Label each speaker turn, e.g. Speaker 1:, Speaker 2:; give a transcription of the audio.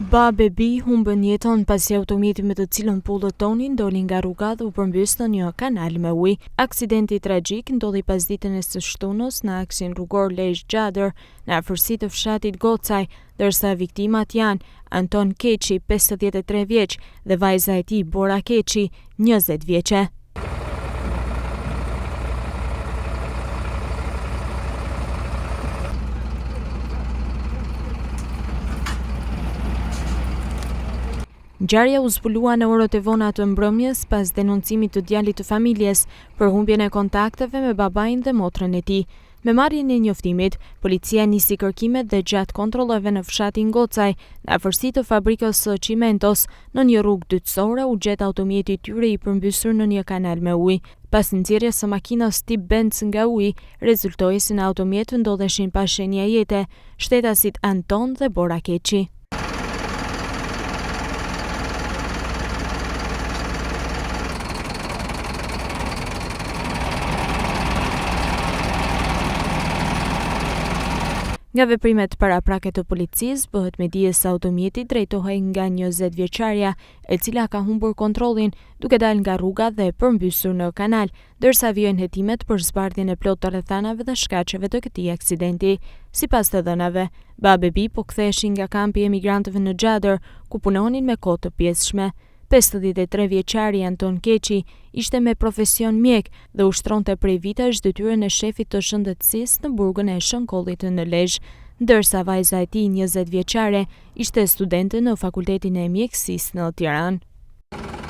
Speaker 1: Ba bebi humbën jetën pasi automjeti me të cilën pullët tonin doli nga rruga dhe u përmbys në një kanal me ujë. Aksidenti tragjik ndodhi pasditën e së shtunës në aksin rrugor Lezhë-Gjadër në afërsi të fshatit Gocaj, ndërsa viktimat janë Anton Keqi, 53 vjeç, dhe vajza e tij Bora Keqi, 20 vjeçe. Ngjarja u zbulua në orët e vona të mbrëmjes pas denoncimit të djalit të familjes për humbjen e kontakteve me babain dhe motrën e tij. Me marrjen e njoftimit, policia nisi kërkimet dhe gjatë kontrolleve në fshatin Gocaj, në afërsi të fabrikës së Cimentos, në një rrugë dytësore u gjet automjeti i tyre i përmbysur në një kanal me ujë. Pas nxjerrjes së makinës tip Benz nga uji, rezultoi se në automjet ndodheshin pa shenja jete shtetasit Anton dhe Bora Keqi. Nga veprimet paraprake të policisë, bëhet me dije se automjeti drejtohej nga 20 vjeçaria, e cila ka humbur kontrollin duke dalë nga rruga dhe përmbysur në kanal, ndërsa vijojnë hetimet për zbardhjen e plotë të rrethanave dhe shkaqeve të këtij aksidenti. Sipas të dhënave, ba bebi po ktheheshin nga kampi i emigrantëve në Gjadër, ku punonin me kohë të pjesshme. 53 vjeçari Anton Keqi ishte me profesion mjek dhe ushtronte prej vitesh detyrën e shefit të shëndetësisë në burgun e Shënkollit në Lezhë, ndërsa vajza e tij 20 vjeçare ishte studente në Fakultetin e Mjekësisë në Tiranë.